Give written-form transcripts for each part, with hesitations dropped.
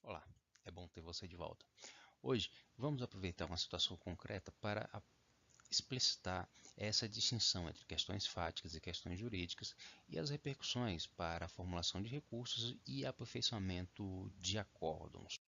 Olá, é bom ter você de volta. Hoje vamos aproveitar uma situação concreta para explicitar essa distinção entre questões fáticas e questões jurídicas e as repercussões para a formulação de recursos e aperfeiçoamento de acórdãos.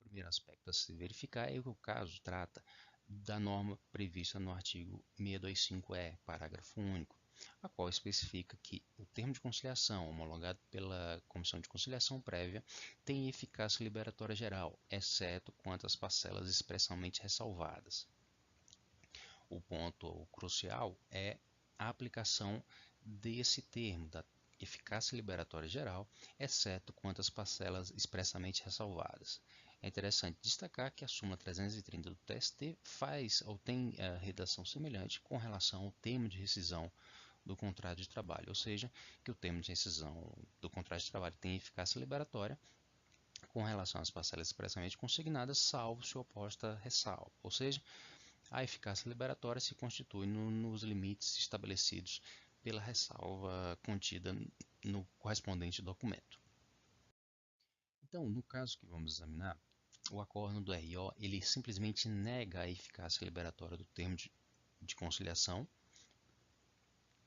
O primeiro aspecto a se verificar é que o caso trata da norma prevista no artigo 625-E, parágrafo único, a qual especifica que o termo de conciliação homologado pela Comissão de Conciliação Prévia tem eficácia liberatória geral, exceto quanto às parcelas expressamente ressalvadas. O ponto crucial é a aplicação desse termo, da eficácia liberatória geral, exceto quanto às parcelas expressamente ressalvadas. É interessante destacar que a súmula 330 do TST faz ou tem redação semelhante com relação ao termo de rescisão do contrato de trabalho, ou seja, que o termo de rescisão do contrato de trabalho tem eficácia liberatória com relação às parcelas expressamente consignadas, salvo se oposta ressalva, ou seja, a eficácia liberatória se constitui nos limites estabelecidos pela ressalva contida no correspondente documento. Então, no caso que vamos examinar, o acórdão do RO ele simplesmente nega a eficácia liberatória do termo de conciliação,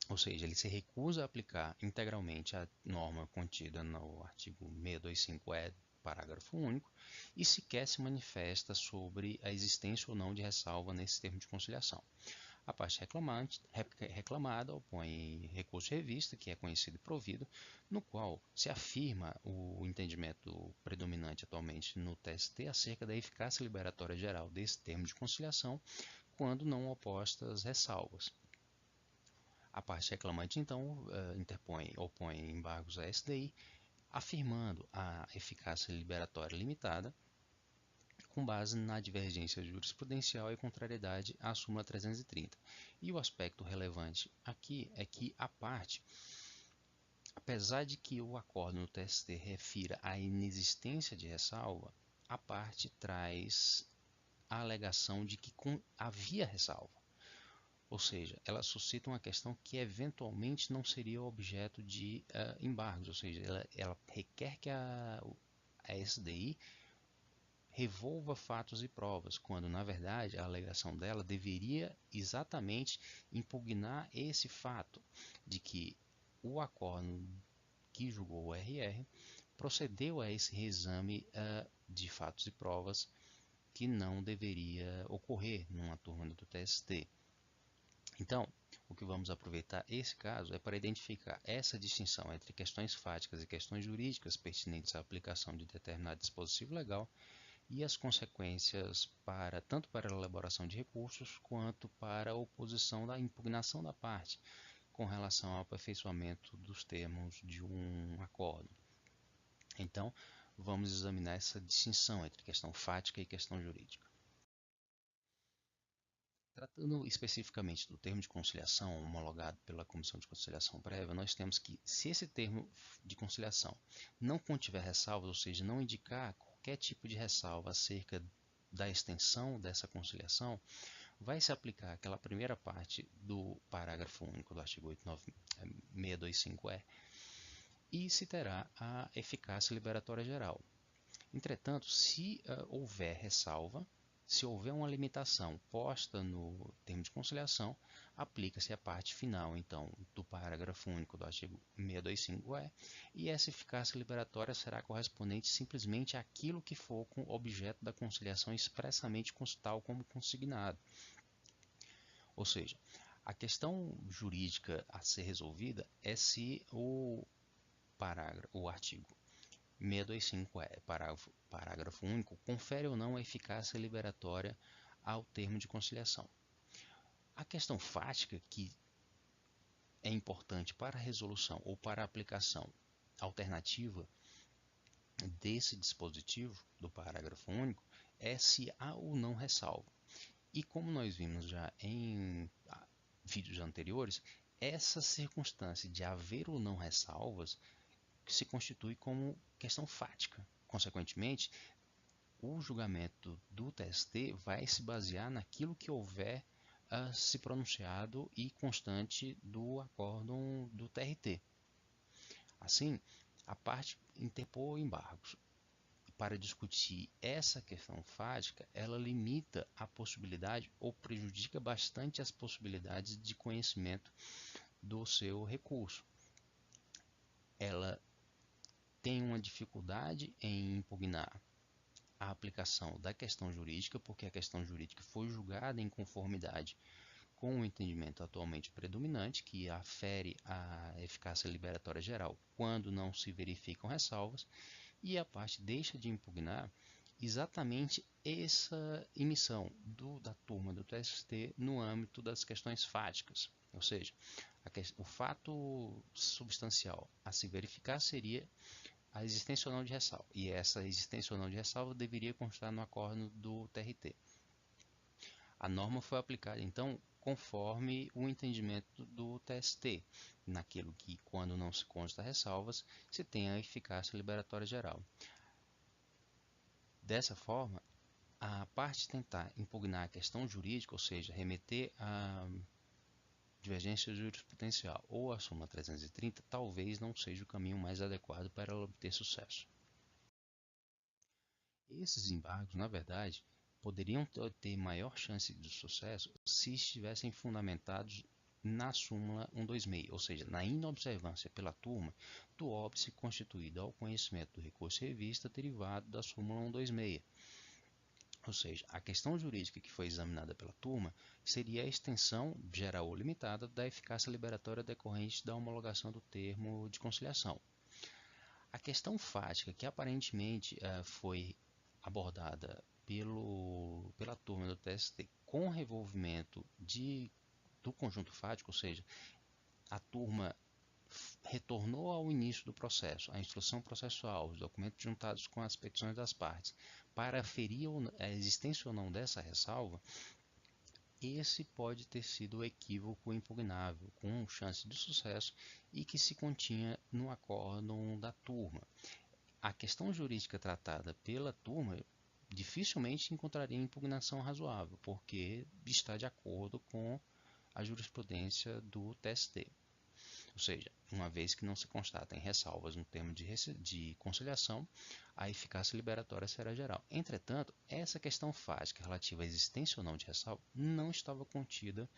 ou seja, ele se recusa a aplicar integralmente a norma contida no artigo 625-E, parágrafo único, e sequer se manifesta sobre a existência ou não de ressalva nesse termo de conciliação. A parte reclamada opõe recurso de revista, que é conhecido e provido, no qual se afirma o entendimento predominante atualmente no TST acerca da eficácia liberatória geral desse termo de conciliação, quando não opostas ressalvas. A parte reclamante, então, opõe embargos à SDI, afirmando a eficácia liberatória limitada, com base na divergência jurisprudencial e contrariedade à súmula 330. E o aspecto relevante aqui é que a parte, apesar de que o acórdão no TST refira à inexistência de ressalva, a parte traz a alegação de que havia ressalva. Ou seja, ela suscita uma questão que eventualmente não seria objeto de embargos, ou seja, ela requer que a SDI revolva fatos e provas, quando na verdade a alegação dela deveria exatamente impugnar esse fato de que o acórdão que julgou o RR procedeu a esse reexame de fatos e provas que não deveria ocorrer numa turma do TST. Então, o que vamos aproveitar esse caso é para identificar essa distinção entre questões fáticas e questões jurídicas pertinentes à aplicação de determinado dispositivo legal e as consequências tanto para a elaboração de recursos quanto para a oposição da impugnação da parte com relação ao aperfeiçoamento dos termos de um acordo. Então, vamos examinar essa distinção entre questão fática e questão jurídica. Tratando especificamente do termo de conciliação homologado pela Comissão de Conciliação Prévia, nós temos que, se esse termo de conciliação não contiver ressalvas, ou seja, não indicar qualquer tipo de ressalva acerca da extensão dessa conciliação, vai se aplicar aquela primeira parte do parágrafo único do artigo 625-E e se terá a eficácia liberatória geral. Entretanto, se houver ressalva, se houver uma limitação posta no termo de conciliação, aplica-se a parte final, então, do parágrafo único do artigo 625-E, e essa eficácia liberatória será correspondente simplesmente àquilo que for com objeto da conciliação expressamente tal como consignado. Ou seja, a questão jurídica a ser resolvida é se o artigo 625-E, parágrafo único, confere ou não a eficácia liberatória ao termo de conciliação. A questão fática, que é importante para a resolução ou para a aplicação alternativa desse dispositivo do parágrafo único, é se há ou não ressalva. E como nós vimos já em vídeos anteriores, essa circunstância de haver ou não ressalvas se constitui como questão fática. Consequentemente, o julgamento do TST vai se basear naquilo que houver se pronunciado e constante do acórdão do TRT. Assim, a parte interpor embargos. para discutir essa questão fática, ela limita a possibilidade ou prejudica bastante as possibilidades de conhecimento do seu recurso. Ela tem uma dificuldade em impugnar a aplicação da questão jurídica, porque a questão jurídica foi julgada em conformidade com o entendimento atualmente predominante, que afere a eficácia liberatória geral quando não se verificam ressalvas, e a parte deixa de impugnar exatamente essa emissão da turma do TST no âmbito das questões fáticas, ou seja, o fato substancial a se verificar seria a existência ou não de ressalva, e essa existência ou não de ressalva deveria constar no acórdão do TRT. A norma foi aplicada, então, conforme o entendimento do TST, naquilo que, quando não se consta ressalvas, se tem a eficácia liberatória geral. Dessa forma, a parte tentar impugnar a questão jurídica, ou seja, remeter a divergência jurisprudencial ou a súmula 330, talvez não seja o caminho mais adequado para ela obter sucesso. Esses embargos, na verdade, poderiam ter maior chance de sucesso se estivessem fundamentados na súmula 126, ou seja, na inobservância pela turma do óbice constituído ao conhecimento do recurso em revista derivado da súmula 126. Ou seja, a questão jurídica que foi examinada pela turma seria a extensão, geral ou limitada, da eficácia liberatória decorrente da homologação do termo de conciliação. A questão fática, que aparentemente foi abordada pela turma do TST com revolvimento do conjunto fático, ou seja, a turma retornou ao início do processo, a instrução processual, os documentos juntados com as petições das partes, para aferir a existência ou não dessa ressalva, esse pode ter sido o equívoco impugnável, com chance de sucesso e que se continha no acórdão da turma. A questão jurídica tratada pela turma dificilmente encontraria impugnação razoável, porque está de acordo com a jurisprudência do TST. Ou seja, uma vez que não se constatem ressalvas no termo de conciliação, a eficácia liberatória será geral. Entretanto, essa questão fática relativa à existência ou não de ressalva não estava contida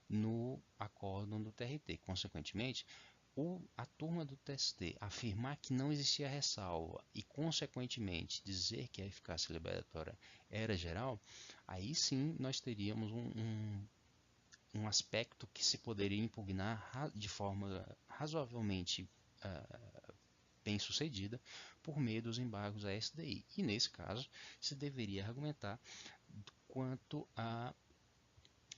no acórdão do TRT. Consequentemente, a turma do TST afirmar que não existia ressalva e, consequentemente, dizer que a eficácia liberatória era geral, aí sim nós teríamos um aspecto que se poderia impugnar de forma razoavelmente bem sucedida por meio dos embargos à SDI. E nesse caso se deveria argumentar quanto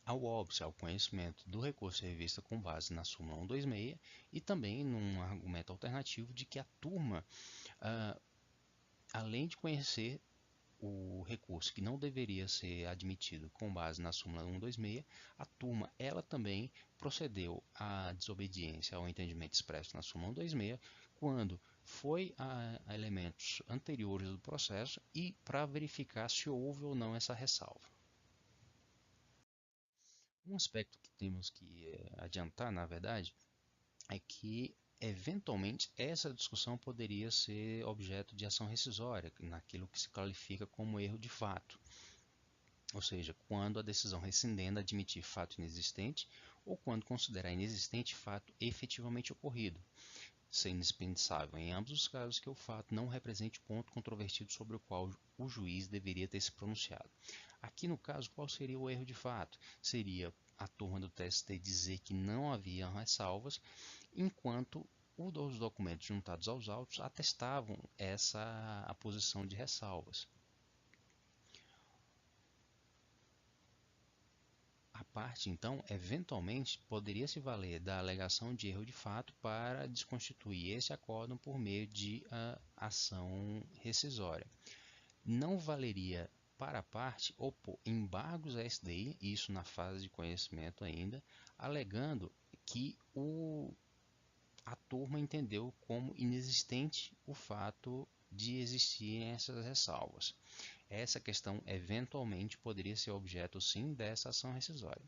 ao óbice, ao conhecimento do recurso em revista com base na súmula 126 e também num argumento alternativo de que a turma, além de conhecer o recurso que não deveria ser admitido com base na súmula 126, a turma ela também procedeu à desobediência ao entendimento expresso na súmula 126 quando foi a elementos anteriores do processo e para verificar se houve ou não essa ressalva. Um aspecto que temos que adiantar, na verdade, é que eventualmente essa discussão poderia ser objeto de ação rescisória, naquilo que se qualifica como erro de fato. Ou seja, quando a decisão rescindendo admitir fato inexistente ou quando considerar inexistente fato efetivamente ocorrido, sendo indispensável em ambos os casos que o fato não represente ponto controvertido sobre o qual o juiz deveria ter se pronunciado. Aqui no caso, qual seria o erro de fato? Seria a turma do TST dizer que não havia ressalvas, enquanto os documentos juntados aos autos atestavam a posição de ressalvas. A parte, então, eventualmente poderia se valer da alegação de erro de fato para desconstituir esse acórdão por meio de ação rescisória. Não valeria para a parte opor embargos à SDI, isso na fase de conhecimento ainda, alegando que a turma entendeu como inexistente o fato de existirem essas ressalvas. Essa questão eventualmente poderia ser objeto sim dessa ação rescisória.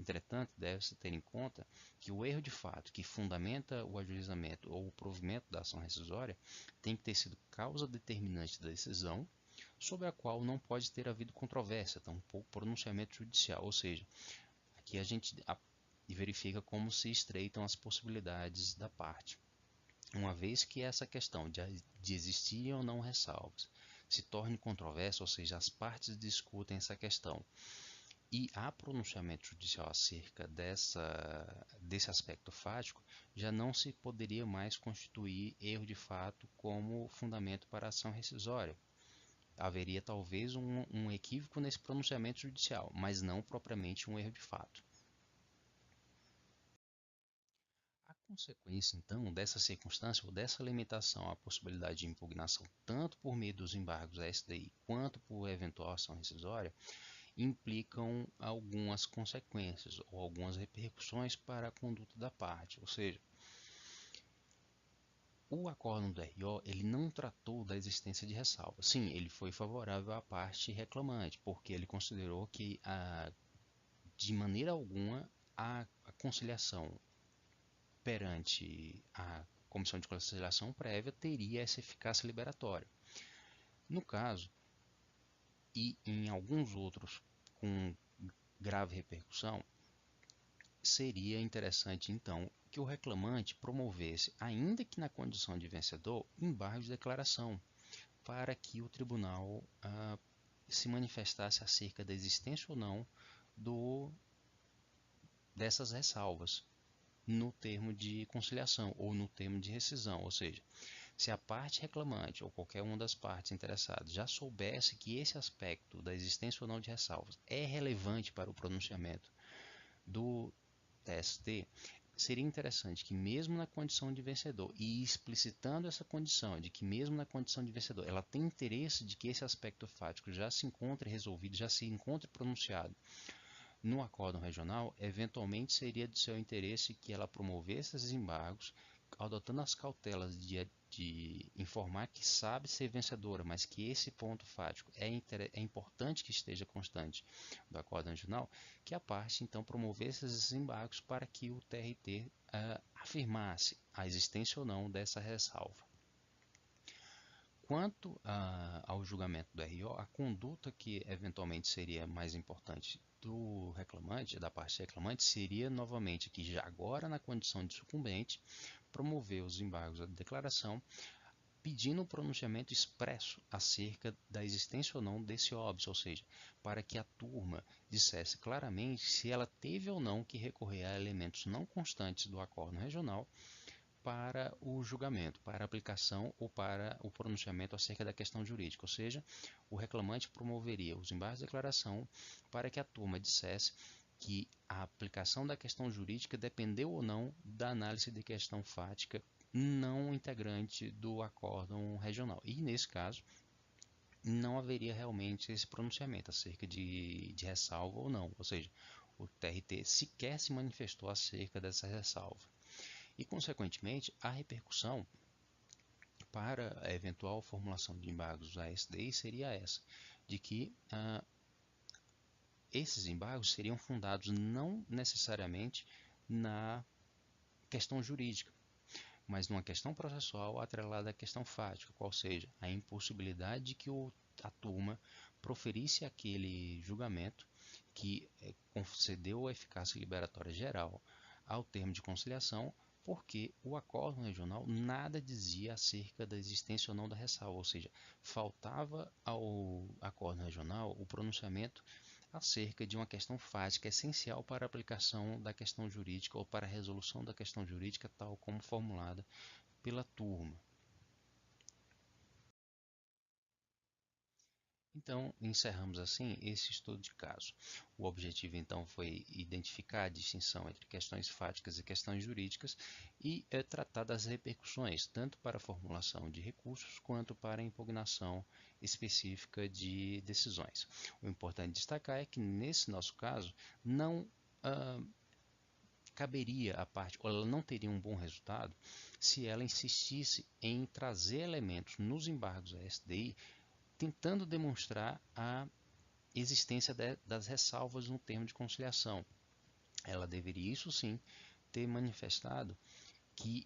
Entretanto, deve-se ter em conta que o erro de fato que fundamenta o ajuizamento ou o provimento da ação rescisória tem que ter sido causa determinante da decisão, sobre a qual não pode ter havido controvérsia, tampouco pronunciamento judicial. Ou seja, aqui a gente verifica como se estreitam as possibilidades da parte. Uma vez que essa questão de existir ou não ressalvas se torne controversa, ou seja, as partes discutem essa questão e há pronunciamento judicial acerca desse aspecto fático, já não se poderia mais constituir erro de fato como fundamento para a ação rescisória. Haveria talvez um equívoco nesse pronunciamento judicial, mas não propriamente um erro de fato. A consequência, então, dessa circunstância ou dessa limitação à possibilidade de impugnação, tanto por meio dos embargos SDI quanto por eventual ação rescisória, implicam algumas consequências ou algumas repercussões para a conduta da parte. Ou seja, o acórdão do RO ele não tratou da existência de ressalva. Sim, ele foi favorável à parte reclamante, porque ele considerou que, de maneira alguma, a conciliação perante a Comissão de Conciliação Prévia teria essa eficácia liberatória. No caso, e em alguns outros com grave repercussão, seria interessante então que o reclamante promovesse, ainda que na condição de vencedor, embargo de declaração, para que o tribunal se manifestasse acerca da existência ou não dessas ressalvas no termo de conciliação ou no termo de rescisão. Ou seja, se a parte reclamante ou qualquer uma das partes interessadas já soubesse que esse aspecto da existência ou não de ressalvas é relevante para o pronunciamento do TST, seria interessante que mesmo na condição de vencedor, e explicitando essa condição de que mesmo na condição de vencedor, ela tem interesse de que esse aspecto fático já se encontre resolvido, já se encontre pronunciado no acórdão regional, eventualmente seria de seu interesse que ela promovesse esses embargos, adotando as cautelas de informar que sabe ser vencedora, mas que esse ponto fático é importante que esteja constante do acórdão regional, que a parte então promovesse esses embargos para que o TRT afirmasse a existência ou não dessa ressalva. Quanto ao julgamento do RO, a conduta que eventualmente seria mais importante do reclamante, da parte reclamante, seria novamente que já agora na condição de sucumbente, promover os embargos da declaração, pedindo um pronunciamento expresso acerca da existência ou não desse óbice, ou seja, para que a turma dissesse claramente se ela teve ou não que recorrer a elementos não constantes do acórdão regional para o julgamento, para a aplicação ou para o pronunciamento acerca da questão jurídica, ou seja, o reclamante promoveria os embargos de declaração para que a turma dissesse que a aplicação da questão jurídica dependeu ou não da análise de questão fática não integrante do acórdão regional. E, nesse caso, não haveria realmente esse pronunciamento acerca de ressalva ou não, ou seja, o TRT sequer se manifestou acerca dessa ressalva. E, consequentemente, a repercussão para a eventual formulação de embargos da SDI seria essa, de que esses embargos seriam fundados não necessariamente na questão jurídica, mas numa questão processual atrelada à questão fática, qual seja a impossibilidade de que a turma proferisse aquele julgamento que concedeu a eficácia liberatória geral ao termo de conciliação, porque o acórdão regional nada dizia acerca da existência ou não da ressalva, ou seja, faltava ao acórdão regional o pronunciamento acerca de uma questão fática essencial para a aplicação da questão jurídica ou para a resolução da questão jurídica tal como formulada pela turma. Então, encerramos assim esse estudo de caso. O objetivo, então, foi identificar a distinção entre questões fáticas e questões jurídicas e tratar das repercussões, tanto para a formulação de recursos quanto para a impugnação específica de decisões. O importante destacar é que, nesse nosso caso, não caberia à parte, ou ela não teria um bom resultado, se ela insistisse em trazer elementos nos embargos da SDI tentando demonstrar a existência das ressalvas no termo de conciliação. ela deveria, isso sim, ter manifestado que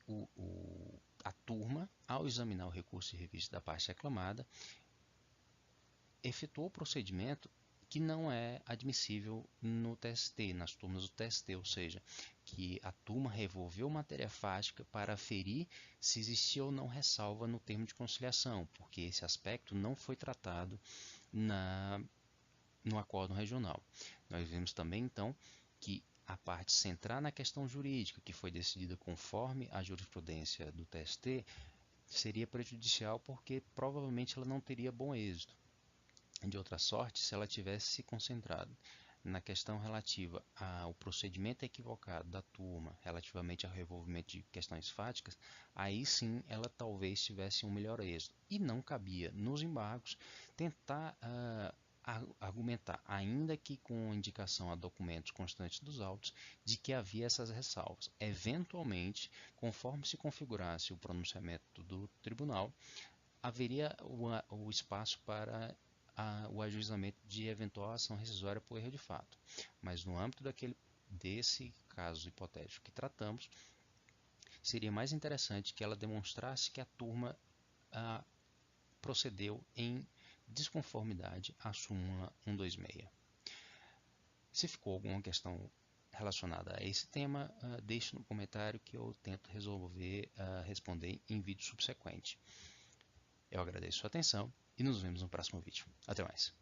a turma, ao examinar o recurso de revista da parte reclamada, efetuou o procedimento que não é admissível no TST, nas turmas do TST, ou seja, que a turma revolveu matéria fática para aferir se existia ou não ressalva no termo de conciliação, porque esse aspecto não foi tratado no acórdão regional. Nós vimos também, então, que a parte central na questão jurídica, que foi decidida conforme a jurisprudência do TST, seria prejudicial porque provavelmente ela não teria bom êxito. De outra sorte, se ela tivesse se concentrado na questão relativa ao procedimento equivocado da turma relativamente ao revolvimento de questões fáticas, aí sim ela talvez tivesse um melhor êxito. E não cabia nos embargos tentar argumentar, ainda que com indicação a documentos constantes dos autos, de que havia essas ressalvas. Eventualmente, conforme se configurasse o pronunciamento do tribunal, haveria o espaço para o ajuizamento de eventual ação rescisória por erro de fato. Mas no âmbito desse caso hipotético que tratamos, seria mais interessante que ela demonstrasse que a turma procedeu em desconformidade à súmula 126. Se ficou alguma questão relacionada a esse tema, deixe no comentário que eu tento responder em vídeo subsequente. Eu agradeço a sua atenção e nos vemos no próximo vídeo. Até mais.